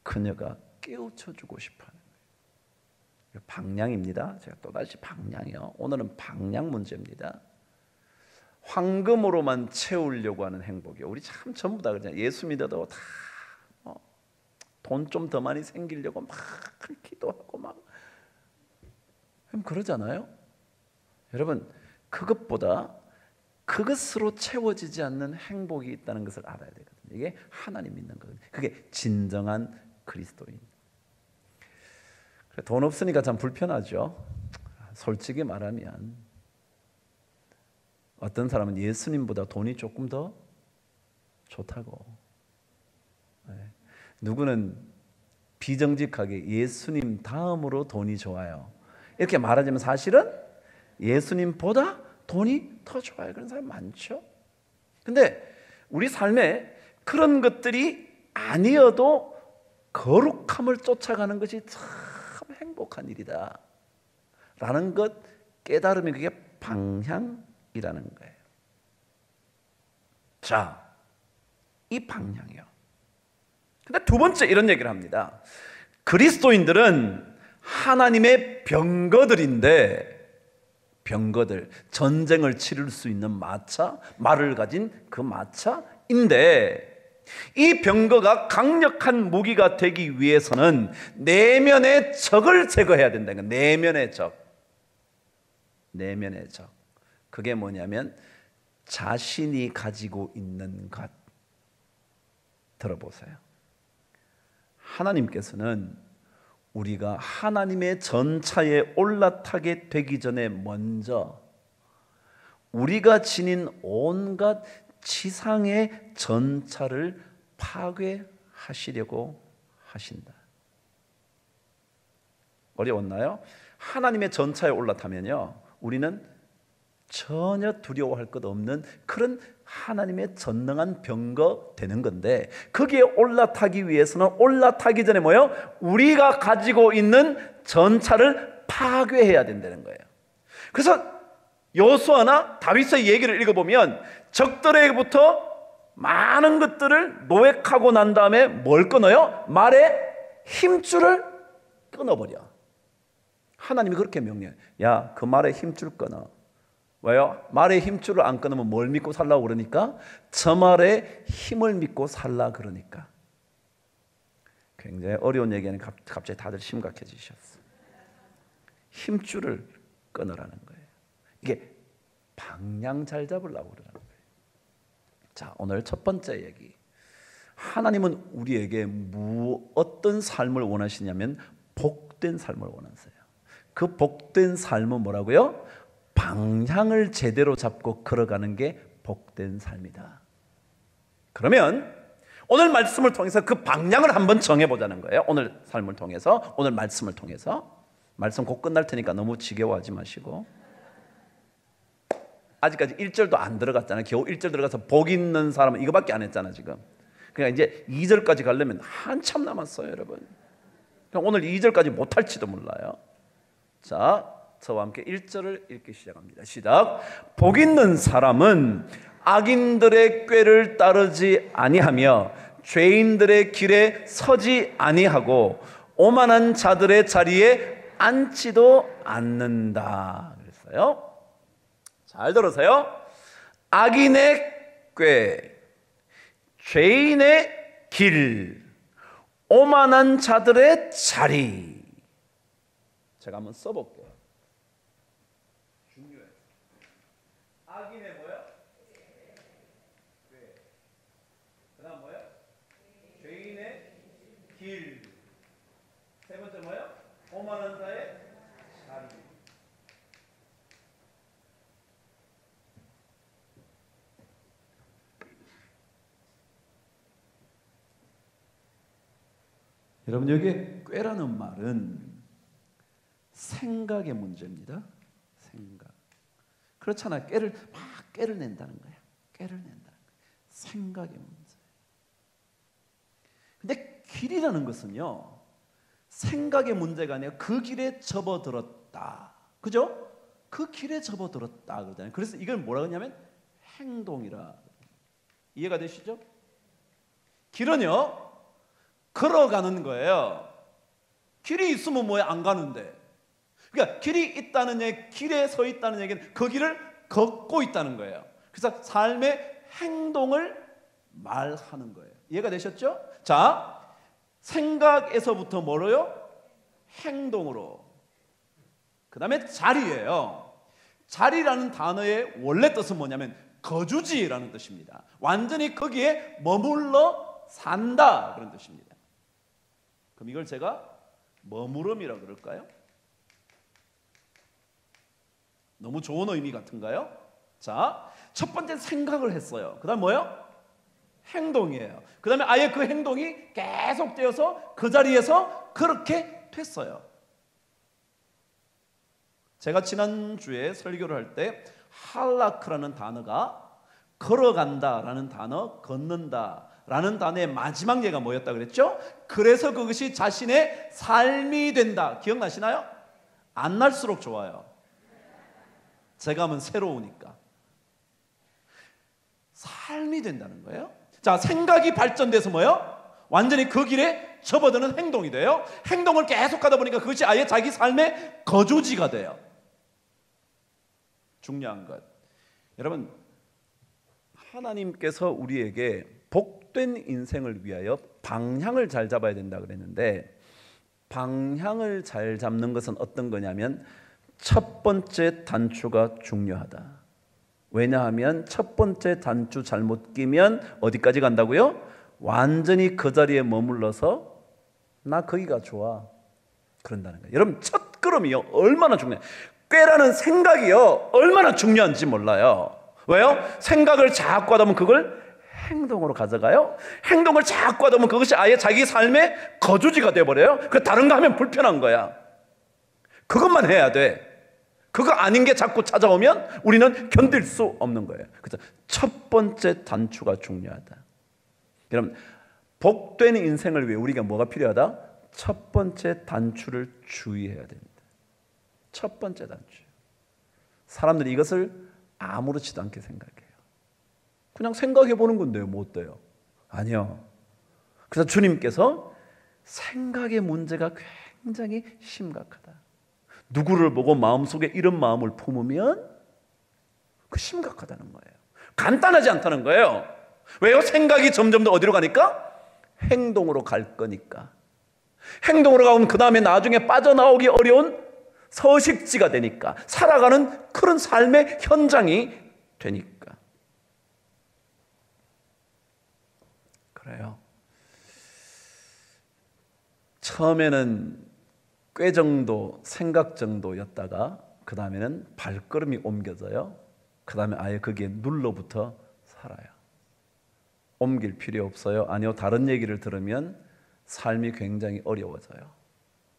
그녀가 깨우쳐주고 싶어하는 거예요. 방향입니다. 제가 또다시 방향이요. 오늘은 방향 문제입니다. 황금으로만 채우려고 하는 행복이요. 우리 참 전부 다 그러잖아요. 예수 믿어도 다 돈 좀 더 많이 생기려고 막 기도하고 막 그러잖아요. 여러분 그것보다 그것으로 채워지지 않는 행복이 있다는 것을 알아야 되거든요. 이게 하나님 믿는 거거든요. 그게 진정한 그리스도인. 돈 없으니까 참 불편하죠. 솔직히 말하면 어떤 사람은 예수님보다 돈이 조금 더 좋다고. 누구는 비정직하게 예수님 다음으로 돈이 좋아요. 이렇게 말하자면 사실은 예수님보다 돈이 더 좋아요. 그런 사람 많죠. 근데 우리 삶에 그런 것들이 아니어도 거룩함을 쫓아가는 것이 참 행복한 일이다 라는 것 깨달으면 그게 방향이라는 거예요. 자, 이 방향이요. 근데 두 번째 이런 얘기를 합니다. 그리스도인들은 하나님의 병거들인데, 병거들, 전쟁을 치를 수 있는 마차, 말을 가진 그 마차인데, 이 병거가 강력한 무기가 되기 위해서는 내면의 적을 제거해야 된다는 거예요. 내면의 적. 내면의 적. 그게 뭐냐면 자신이 가지고 있는 것. 들어보세요. 하나님께서는 우리가 하나님의 전차에 올라타게 되기 전에 먼저 우리가 지닌 온갖 지상의 전차를 파괴하시려고 하신다. 어려웠나요? 하나님의 전차에 올라타면요, 우리는 전혀 두려워할 것 없는 그런 하나님의 전능한 병거 되는 건데, 거기에 올라타기 위해서는 올라타기 전에 뭐요? 우리가 가지고 있는 전차를 파괴해야 된다는 거예요. 그래서 여호수아나 다윗의 얘기를 읽어보면 적들에게부터 많은 것들을 노획하고 난 다음에 뭘 끊어요? 말의 힘줄을 끊어버려. 하나님이 그렇게 명령해요. 야, 그 말의 힘줄 끊어. 왜요? 말의 힘줄을 안 끊으면 뭘 믿고 살라고 그러니까? 저 말의 힘을 믿고 살라 그러니까. 굉장히 어려운 얘기는 갑자기 다들 심각해지셨어. 힘줄을 끊으라는 거예요. 이게 방향 잘 잡으려고 그러는 거예요. 자, 오늘 첫 번째 얘기. 하나님은 우리에게 어떤 삶을 원하시냐면 복된 삶을 원하세요. 그 복된 삶은 뭐라고요? 방향을 제대로 잡고 걸어가는 게 복된 삶이다. 그러면 오늘 말씀을 통해서 그 방향을 한번 정해보자는 거예요. 오늘 삶을 통해서, 오늘 말씀을 통해서. 말씀 곧 끝날 테니까 너무 지겨워하지 마시고. 아직까지 1절도 안 들어갔잖아요. 겨우 1절 들어가서 복 있는 사람은 이거밖에 안 했잖아 지금. 그러니까 이제 2절까지 가려면 한참 남았어요, 여러분. 오늘 2절까지 못할지도 몰라요. 자, 저와 함께 1절을 읽기 시작합니다. 시작. 복 있는 사람은 악인들의 꾀를 따르지 아니하며 죄인들의 길에 서지 아니하고 오만한 자들의 자리에 앉지도 않는다 그랬어요. 잘 들으세요. 악인의 꾀, 죄인의 길, 오만한 자들의 자리. 제가 한번 써볼게요. 중요해요. 악인의 뭐야? 꾀. 그 다음 뭐야? 죄인의 길. 세 번째 뭐야? 오만한 자의 자리. 여러분, 여기에 꾀라는 말은 생각의 문제입니다. 생각. 그렇잖아요. 꾀를 낸다는 거예요. 꾀를 낸다는 거예요. 생각의 문제. 근데 길이라는 것은요, 생각의 문제가 아니라 그 길에 접어들었다. 그죠? 그 길에 접어들었다 그러잖아요. 그래서 이걸 뭐라 그러냐면 행동이라. 이해가 되시죠? 길은요, 걸어가는 거예요. 길이 있으면 뭐에 안 가는데. 그러니까 길이 있다는 얘기, 길에 서 있다는 얘기는 그 길을 걷고 있다는 거예요. 그래서 삶의 행동을 말하는 거예요. 이해가 되셨죠? 자, 생각에서부터 뭐로요? 행동으로. 그 다음에 자리예요. 자리라는 단어의 원래 뜻은 뭐냐면 거주지라는 뜻입니다. 완전히 거기에 머물러 산다 그런 뜻입니다. 그럼 이걸 제가 머무름이라고 그럴까요? 너무 좋은 의미 같은가요? 자, 첫 번째 생각을 했어요. 그 다음 뭐예요? 행동이에요. 그 다음에 아예 그 행동이 계속되어서 그 자리에서 그렇게 됐어요. 제가 지난주에 설교를 할 때 할라크라는 단어가 걸어간다라는 단어, 걷는다라는 단어의 마지막 예가 뭐였다 그랬죠? 그래서 그것이 자신의 삶이 된다. 기억나시나요? 안 날수록 좋아요. 제가 하면 새로우니까. 삶이 된다는 거예요. 자, 생각이 발전돼서 뭐예요? 완전히 그 길에 접어드는 행동이 돼요. 행동을 계속 하다 보니까 그것이 아예 자기 삶의 거주지가 돼요. 중요한 것. 여러분, 하나님께서 우리에게 복된 인생을 위하여 방향을 잘 잡아야 된다 그랬는데, 방향을 잘 잡는 것은 어떤 거냐면 첫 번째 단추가 중요하다. 왜냐하면 첫 번째 단추 잘못 끼면 어디까지 간다고요? 완전히 그 자리에 머물러서 나 거기가 좋아 그런다는 거예요. 여러분, 첫 걸음이요 얼마나 중요해요. 꾀라는 생각이요 얼마나 중요한지 몰라요. 왜요? 생각을 자꾸 하다 보면 그걸 행동으로 가져가요. 행동을 자꾸 하다 보면 그것이 아예 자기 삶의 거주지가 돼버려요. 그 다른 거 하면 불편한 거야. 그것만 해야 돼. 그거 아닌 게 자꾸 찾아오면 우리는 견딜 수 없는 거예요. 그래서 첫 번째 단추가 중요하다. 여러분, 복된 인생을 위해 우리가 뭐가 필요하다? 첫 번째 단추를 주의해야 됩니다. 첫 번째 단추. 사람들이 이것을 아무렇지도 않게 생각해요. 그냥 생각해 보는 건데요, 뭐 어때요? 아니요. 그래서 주님께서 생각의 문제가 굉장히 심각하다. 누구를 보고 마음속에 이런 마음을 품으면 그 심각하다는 거예요. 간단하지 않다는 거예요. 왜요? 생각이 점점 더 어디로 가니까? 행동으로 갈 거니까. 행동으로 가면 그 다음에 나중에 빠져나오기 어려운 서식지가 되니까, 살아가는 그런 삶의 현장이 되니까. 그래요. 처음에는 꽤 정도, 생각 정도였다가 그 다음에는 발걸음이 옮겨져요. 그 다음에 아예 거기에 눌러붙어 살아요. 옮길 필요 없어요. 아니요, 다른 얘기를 들으면 삶이 굉장히 어려워져요.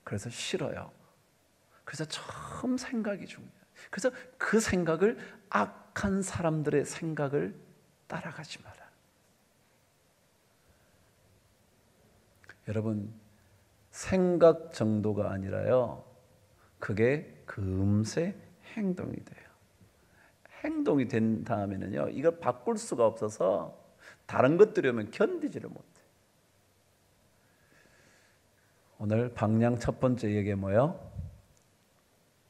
그래서 싫어요. 그래서 처음 생각이 중요해요. 그래서 그 생각을, 악한 사람들의 생각을 따라가지 마라. 여러분, 생각 정도가 아니라요, 그게 금세 행동이 돼요. 행동이 된 다음에는요, 이걸 바꿀 수가 없어서 다른 것들이 오면 견디지를 못해. 오늘 방향 첫 번째 얘기 뭐예요?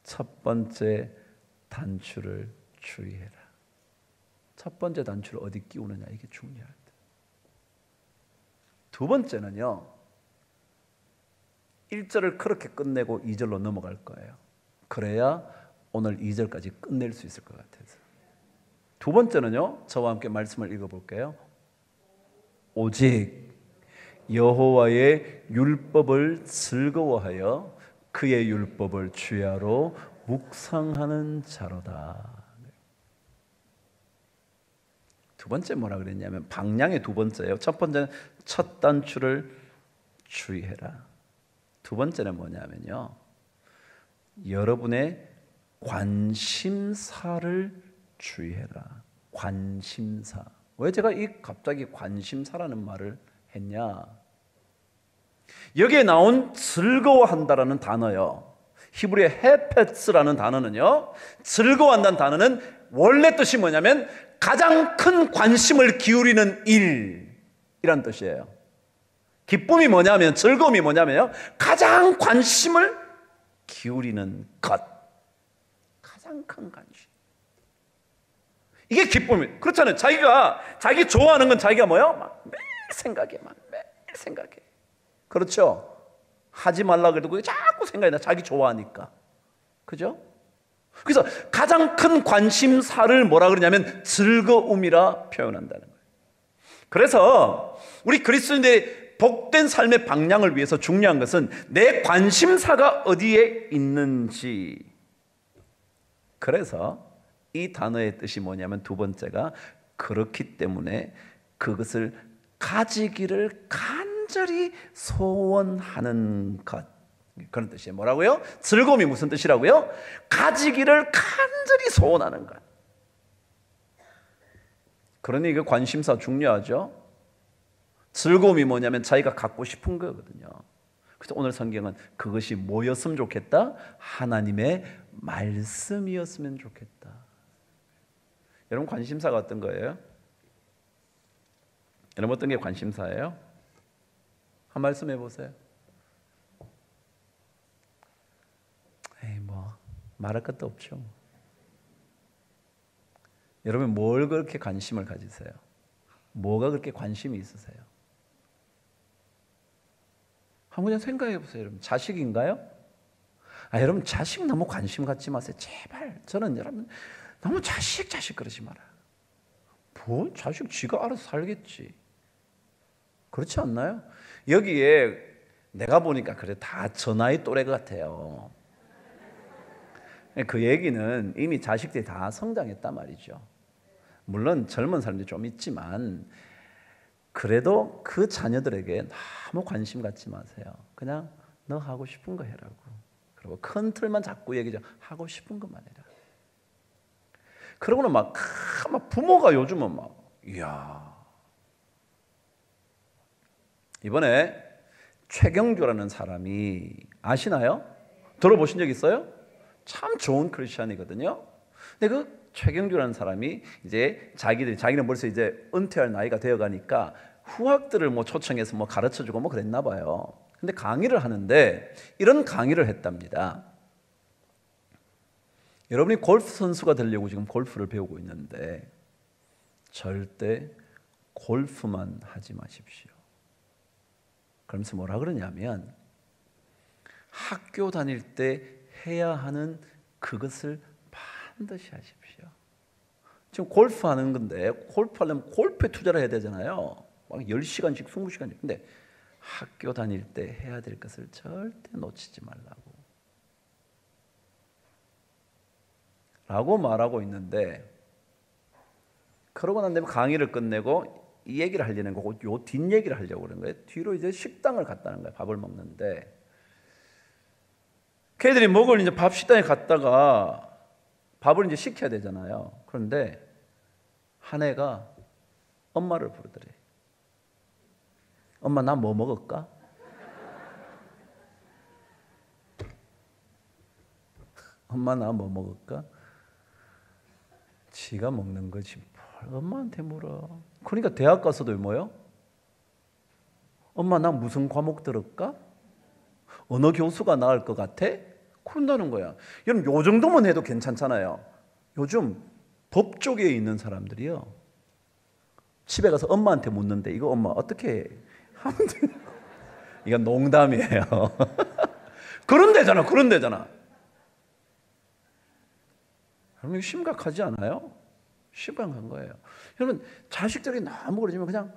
첫 번째 단추를 주의해라. 첫 번째 단추를 어디 끼우느냐, 이게 중요할 때. 두 번째는요, 1절을 그렇게 끝내고 2절로 넘어갈 거예요. 그래야 오늘 2절까지 끝낼 수 있을 것 같아서. 두 번째는요, 저와 함께 말씀을 읽어볼게요. 오직 여호와의 율법을 즐거워하여 그의 율법을 주야로 묵상하는 자로다. 두 번째 뭐라 그랬냐면, 방향의 두 번째예요. 첫 번째는 첫 단추를 주의해라. 두 번째는 뭐냐면요, 여러분의 관심사를 주의해라. 관심사. 왜 제가 갑자기 관심사라는 말을 했냐? 여기에 나온 즐거워한다라는 단어요, 히브리의 헤페츠라는 단어는요, 즐거워한다는 단어는 원래 뜻이 뭐냐면 가장 큰 관심을 기울이는 일이란 뜻이에요. 기쁨이 뭐냐면, 즐거움이 뭐냐면요, 가장 관심을 기울이는 것. 가장 큰 관심. 이게 기쁨이. 그렇잖아요. 자기 좋아하는 건 자기가 뭐요? 막 매일 생각해. 그렇죠? 하지 말라 그래도 그게 자꾸 생각이 나. 자기 좋아하니까. 그죠? 그래서 가장 큰 관심사를 뭐라 그러냐면 즐거움이라 표현한다는 거예요. 그래서 우리 그리스도인들의 복된 삶의 방향을 위해서 중요한 것은 내 관심사가 어디에 있는지. 그래서 이 단어의 뜻이 뭐냐면, 두 번째가 그렇기 때문에 그것을 가지기를 간절히 소원하는 것. 그런 뜻이에요. 뭐라고요? 즐거움이 무슨 뜻이라고요? 가지기를 간절히 소원하는 것. 그러니 그 관심사 중요하죠. 즐거움이 뭐냐면 자기가 갖고 싶은 거거든요. 그래서 오늘 성경은 그것이 뭐였으면 좋겠다? 하나님의 말씀이었으면 좋겠다. 여러분, 관심사가 어떤 거예요? 여러분, 어떤 게 관심사예요? 한 말씀 해보세요. 말할 것도 없죠. 여러분, 뭘 그렇게 관심을 가지세요? 뭐가 그렇게 관심이 있으세요? 한번 생각해 보세요. 여러분, 자식인가요? 여러분, 자식 너무 관심 갖지 마세요. 제발. 저는 여러분, 너무 자식 그러지 마라. 뭐 자식 지가 알아서 살겠지. 그렇지 않나요? 여기에 내가 보니까 그래, 다 저 나이 또래 같아요. 그 얘기는 이미 자식들이 다 성장했단 말이죠. 물론 젊은 사람들이 좀 있지만 그래도 그 자녀들에게 너무 관심 갖지 마세요. 그냥 너 하고 싶은 거 해라고. 그리고 큰 틀만 자꾸 얘기하죠. 하고 싶은 것만 해라. 그러고는 막 부모가 요즘은 이야. 이번에 최경주라는 사람이 아시나요? 들어보신 적 있어요? 참 좋은 크리스천이거든요. 근데 그 최경주라는 사람이 이제 자기는 벌써 이제 은퇴할 나이가 되어가니까 후학들을 초청해서 가르쳐주고 그랬나 봐요. 근데 강의를 하는데 이런 강의를 했답니다. 여러분이 골프 선수가 되려고 지금 골프를 배우고 있는데 절대 골프만 하지 마십시오. 그러면서 뭐라 그러냐면, 학교 다닐 때 해야 하는 그것을 반드시 하십시오. 지금 골프 하는 건데 골프 하려면 골프에 투자를 해야 되잖아요. 막 10시간씩 20시간씩. 근데 학교 다닐 때 해야 될 것을 절대 놓치지 말라고 라고 말하고 있는데, 그러고 난 다음에 강의를 끝내고 이 얘기를 하려는 거고 요 뒷얘기를 하려고 그러는 거예요. 뒤로 이제 식당을 갔다는 거예요. 밥을 먹는데 걔들이 먹을 이제 밥 식당에 갔다가 밥을 이제 시켜야 되잖아요. 그런데 한 애가 엄마를 부르더래. 엄마 나 뭐 먹을까? 엄마 나 뭐 먹을까? 지가 먹는 거지 뭘 엄마한테 물어. 그러니까 대학 가서도 뭐요? 엄마 나 무슨 과목 들을까? 어느 교수가 나을 것 같아? 그런다는 거야. 여러분 요 정도만 해도 괜찮잖아요. 요즘 법 쪽에 있는 사람들이요, 집에 가서 엄마한테 묻는데 이거 엄마 어떻게 하면 되냐고. 이건 농담이에요. 그런 데잖아. 그런 데잖아. 여러분 이거 심각하지 않아요? 심각한 거예요. 여러분 자식들이 너무 그러지만 그냥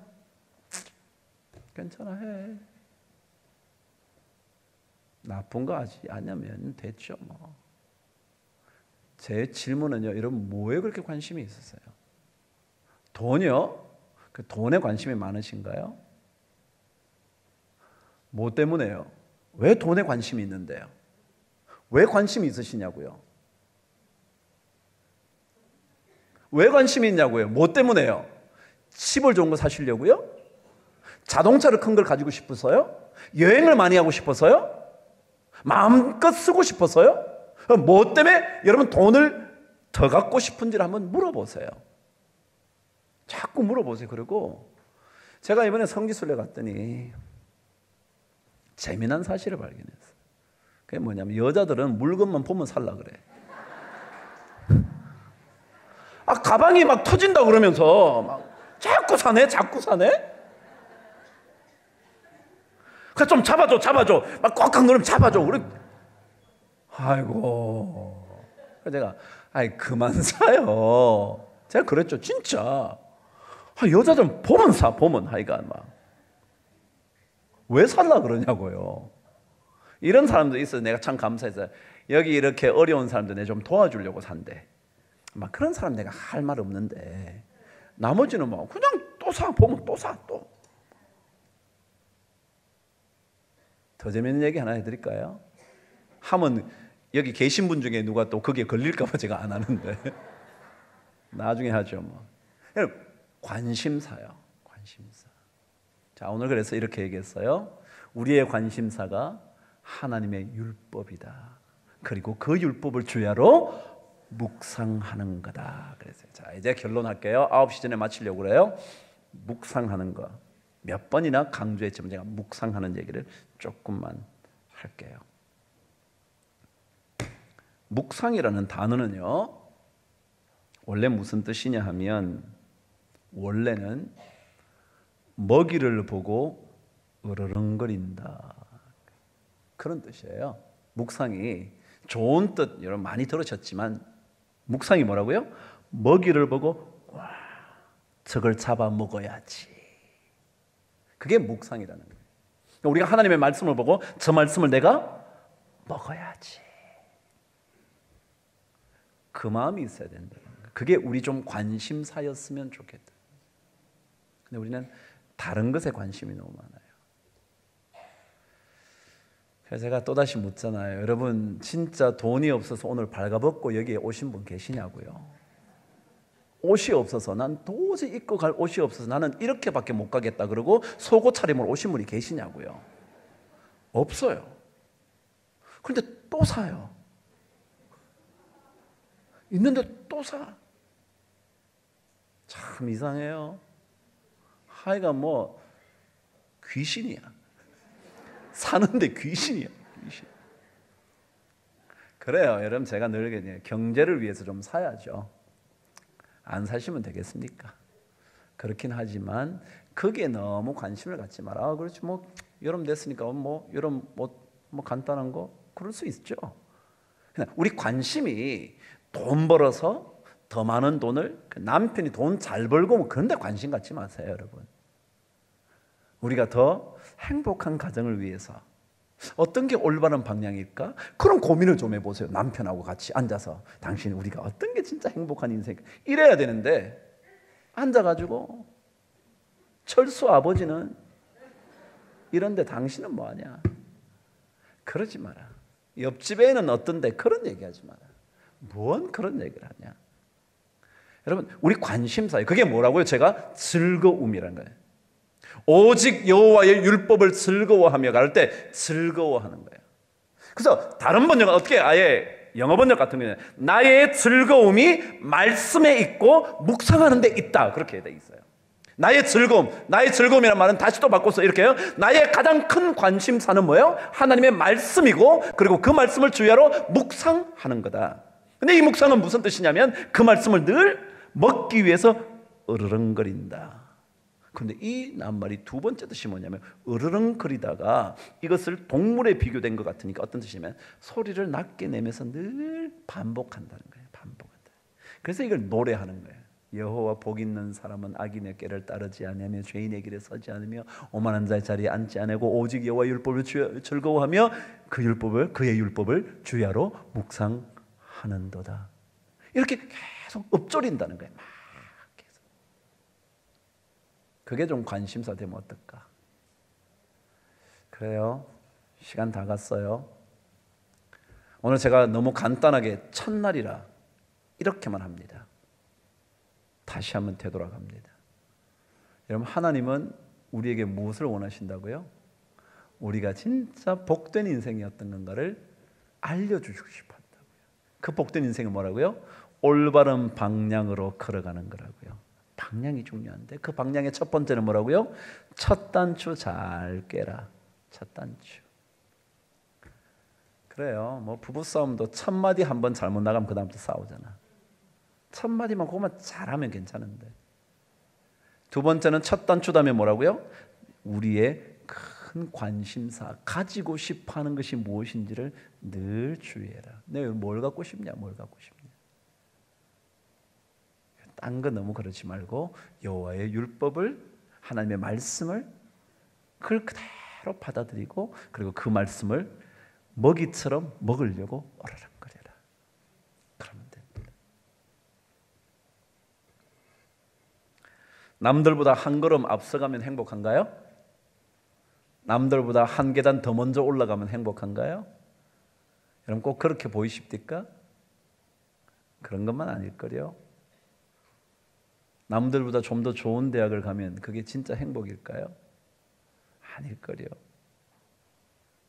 괜찮아 해. 나쁜 거 하지 않으면 됐죠 뭐. 제 질문은요, 여러분 뭐에 그렇게 관심이 있으세요? 돈이요? 그 돈에 관심이 많으신가요? 뭐 때문에요? 왜 돈에 관심이 있는데요? 왜 관심이 있으시냐고요? 왜 관심이 있냐고요? 뭐 때문에요? 집을 좋은 거 사시려고요? 자동차를 큰 걸 가지고 싶어서요? 여행을 많이 하고 싶어서요? 마음껏 쓰고 싶어서요? 뭐 때문에 여러분 돈을 더 갖고 싶은지를 한번 물어보세요. 자꾸 물어보세요. 그리고 제가 이번에 성지순례 갔더니 재미난 사실을 발견했어요. 그게 뭐냐면 여자들은 물건만 보면 살라 그래. 아, 가방이 막 터진다 그러면서 막 자꾸 사네, 자꾸 사네. 그 좀 잡아줘. 막 꽉꽉 누르면 잡아줘. 그래. 아이고. 제가 아이 그만 사요. 제가 그랬죠, 진짜. 아, 여자들은 보면 사, 보면 하여간 막. 왜 살라 그러냐고요. 이런 사람도 있어요. 내가 참 감사해서 여기 이렇게 어려운 사람들 내가 좀 도와주려고 산대. 막 그런 사람 내가 할 말 없는데 나머지는 뭐 그냥 또 사, 보면 또 사, 또. 더 재밌는 얘기 하나 해드릴까요? 하면 여기 계신 분 중에 누가 또 거기에 걸릴까 봐 제가 안 하는데 나중에 하죠 뭐. 여러분 관심사요. 관심사. 자, 오늘 그래서 이렇게 얘기했어요. 우리의 관심사가 하나님의 율법이다. 그리고 그 율법을 주야로 묵상하는 거다. 그래서 자, 이제 결론할게요. 9시 전에 마치려고 그래요. 묵상하는 거. 몇 번이나 강조했지만 제가 묵상하는 얘기를 조금만 할게요. 묵상이라는 단어는요, 원래 무슨 뜻이냐 하면 원래는 먹이를 보고 으르렁거린다, 그런 뜻이에요. 묵상이 좋은 뜻 여러분 많이 들으셨지만 묵상이 뭐라고요? 먹이를 보고 와, 저걸 잡아 먹어야지. 그게 묵상이라는 거예요. 우리가 하나님의 말씀을 보고 저 말씀을 내가 먹어야지. 그 마음이 있어야 된다. 그게 우리 좀 관심사였으면 좋겠다. 근데 우리는 다른 것에 관심이 너무 많아요. 그래서 제가 또다시 묻잖아요. 여러분 진짜 돈이 없어서 오늘 발가벗고 여기에 오신 분 계시냐고요. 옷이 없어서 난 도저히 입고 갈 옷이 없어서 나는 이렇게밖에 못 가겠다 그러고 속옷 차림으로 오신 분이 계시냐고요. 없어요. 그런데 또 사요. 있는데 또 사. 참 이상해요. 하여간 뭐 귀신이야. 사는데 귀신이야. 귀신. 그래요. 여러분 제가 늘 경제를 위해서 좀 사야죠. 안 사시면 되겠습니까? 그렇긴 하지만 거기에 너무 관심을 갖지 마라. 아, 그렇지 뭐 여름 됐으니까 뭐 여름 뭐 간단한 거 그럴 수 있죠. 우리 관심이 돈 벌어서 더 많은 돈을, 남편이 돈 잘 벌고 뭐 그런 데 관심 갖지 마세요, 여러분. 우리가 더 행복한 가정을 위해서 어떤 게 올바른 방향일까? 그런 고민을 좀 해보세요. 남편하고 같이 앉아서 당신 우리가 어떤 게 진짜 행복한 인생 이래야 되는데 앉아가지고 철수 아버지는 이런데 당신은 뭐하냐? 그러지 마라. 옆집에는 어떤데 그런 얘기하지 마라. 뭔 그런 얘기를 하냐? 여러분 우리 관심사에 그게 뭐라고요? 제가 즐거움이라는 거예요. 오직 여호와의 율법을 즐거워하며 갈 때 즐거워하는 거예요. 그래서 다른 번역은 어떻게 아예 영어 번역 같은 경우는 나의 즐거움이 말씀에 있고 묵상하는 데 있다 그렇게 돼 있어요. 나의 즐거움이란 말은 다시 또 바꿔서 이렇게 해요. 나의 가장 큰 관심사는 뭐예요? 하나님의 말씀이고 그리고 그 말씀을 주야로 묵상하는 거다. 근데 이 묵상은 무슨 뜻이냐면 그 말씀을 늘 먹기 위해서 으르렁거린다. 그런데 이 낱말이 두 번째 뜻이 뭐냐면 으르렁거리다가 이것을 동물에 비교된 것 같으니까 어떤 뜻이냐면 소리를 낮게 내면서 늘 반복한다는 거예요. 반복한다. 그래서 이걸 노래하는 거예요. 여호와 복 있는 사람은 악인의 꾀를 따르지 아니하며 죄인의 길에 서지 않으며 오만한 자의 자리에 앉지 아니하고 오직 여호와 율법을 즐거워하며 그의 율법을 주야로 묵상하는도다. 이렇게 계속 읊조린다는 거예요. 막 계속. 그게 좀 관심사 되면 어떨까? 그래요. 시간 다 갔어요. 오늘 제가 너무 간단하게 첫날이라 이렇게만 합니다. 다시 한번 되돌아갑니다. 여러분 하나님은 우리에게 무엇을 원하신다고요? 우리가 진짜 복된 인생이었던 건가를 알려주시고 싶었다고요. 그 복된 인생은 뭐라고요? 올바른 방향으로 걸어가는 거라고요. 방향이 중요한데 그 방향의 첫 번째는 뭐라고요? 첫 단추 잘 깨라. 첫 단추. 그래요. 뭐 부부싸움도 첫 마디 한번 잘못 나가면 그 다음부터 싸우잖아. 첫 마디만 그것만 잘하면 괜찮은데. 두 번째는 첫 단추 다음에 뭐라고요? 우리의 큰 관심사, 가지고 싶어하는 것이 무엇인지를 늘 주의해라. 내가 뭘 갖고 싶냐? 뭘 갖고 싶냐? 딴 거 너무 그러지 말고 여호와의 율법을, 하나님의 말씀을 그걸 그대로 받아들이고 그리고 그 말씀을 먹이처럼 먹으려고 어르렁거려라. 그러면 됩니다. 남들보다 한 걸음 앞서가면 행복한가요? 남들보다 한 계단 더 먼저 올라가면 행복한가요? 여러분 꼭 그렇게 보이십니까? 그런 것만 아닐 거요. 남들보다 좀 더 좋은 대학을 가면 그게 진짜 행복일까요? 아닐 거요.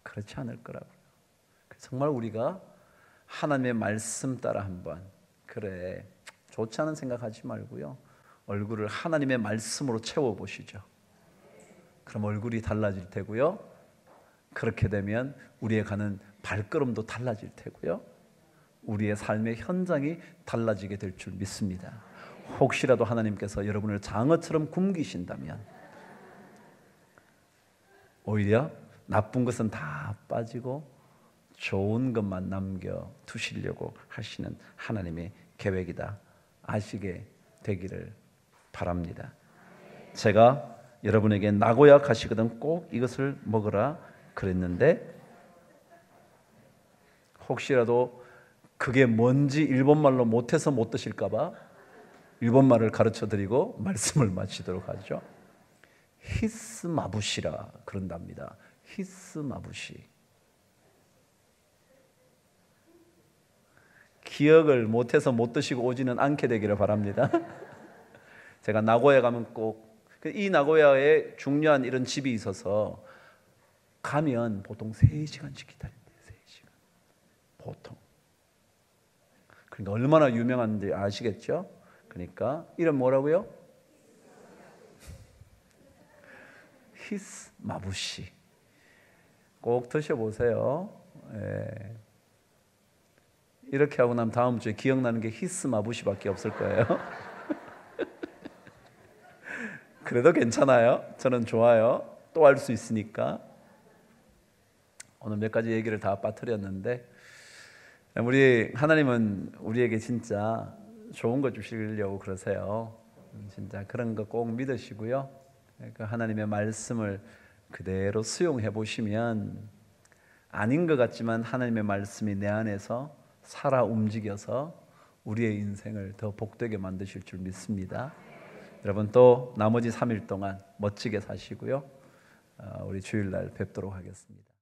그렇지 않을 거라고요. 정말 우리가 하나님의 말씀 따라 한번 그래 좋지 않은 생각하지 말고요. 얼굴을 하나님의 말씀으로 채워보시죠. 그럼 얼굴이 달라질 테고요. 그렇게 되면 우리의 가는 발걸음도 달라질 테고요. 우리의 삶의 현장이 달라지게 될 줄 믿습니다. 혹시라도 하나님께서 여러분을 장어처럼 굶기신다면 오히려 나쁜 것은 다 빠지고 좋은 것만 남겨두시려고 하시는 하나님의 계획이다 아시게 되기를 바랍니다. 제가 여러분에게 나고야 가시거든 꼭 이것을 먹으라 그랬는데 혹시라도 그게 뭔지 일본말로 못해서 못 드실까 봐 일본말을 가르쳐드리고 말씀을 마치도록 하죠. 히스마부시라 그런답니다. 히스마부시. 기억을 못해서 못 드시고 오지는 않게 되기를 바랍니다. 제가 나고야 가면 꼭 이 나고야에 중요한 이런 집이 있어서 가면 보통 3시간씩 기다린대요. 3시간. 보통. 그러니까 얼마나 유명한지 아시겠죠? 그러니까 이름 뭐라고요? 히스마부시. 꼭 드셔보세요. 예. 이렇게 하고 나면 다음 주에 기억나는 게 히스마부시밖에 없을 거예요. 그래도 괜찮아요. 저는 좋아요. 또 할 수 있으니까. 오늘 몇 가지 얘기를 다 빠뜨렸는데 우리 하나님은 우리에게 진짜 좋은 거 주시려고 그러세요. 진짜 그런 거 꼭 믿으시고요. 그 하나님의 말씀을 그대로 수용해 보시면 아닌 것 같지만 하나님의 말씀이 내 안에서 살아 움직여서 우리의 인생을 더 복되게 만드실 줄 믿습니다. 여러분 또 나머지 3일 동안 멋지게 사시고요. 우리 주일날 뵙도록 하겠습니다.